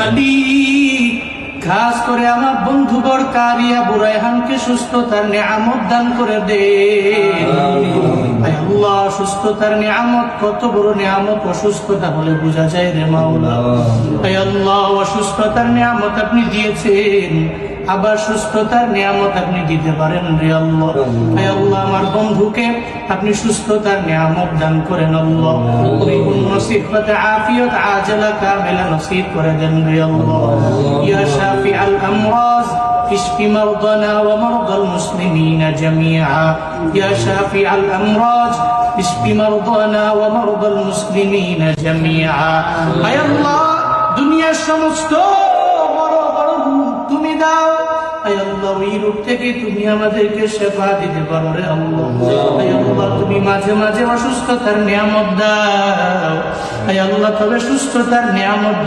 মালিক, খাস করে আমার বন্ধুবর কারিয়া বুরাইহানকে সুস্থতার নিয়ামত দান করে দে। আয় আল্লাহ, সুস্থতার নিয়ামত কত বড় নিয়ামত, অসুস্থতা হলে বোঝা যায় রে মাওলা। আয় আল্লাহ, অসুস্থতার নিয়ামত আপনি দিয়েছেন, আবার সুস্থতার নিয়ামত আপনি দিতে পারেন রে আল্লাহ। আয় আল্লাহ, আমার বন্ধুকে আপনি সুস্থতার নিয়ামত দান করেন আল্লাহ। পরিপূর্ণ সিফাত আফিয়ত আজলা কামিলা নসিব করে দেন রে আল্লাহ। ইয়া শাফিআল আমরাজ اشف مرضنا ومرضى المسلمين جميعا يا شافع الأمراض اشف مرضنا ومرضى المسلمين جميعا আয় আল্লাহ, দুনিয়ার সমস্ত বড় বড় রোগ তুমি দাও। আয় আল্লাহ, ওই রোগ থেকে তুমি আমাদেরকে শেফা দিতে পারো রে আল্লাহ। আয় আল্লাহ, তুমি মাঝে মাঝে অসুস্থতার নিয়ামত দাও। আয় আল্লাহ, তবে সুস্থতার নিয়ামত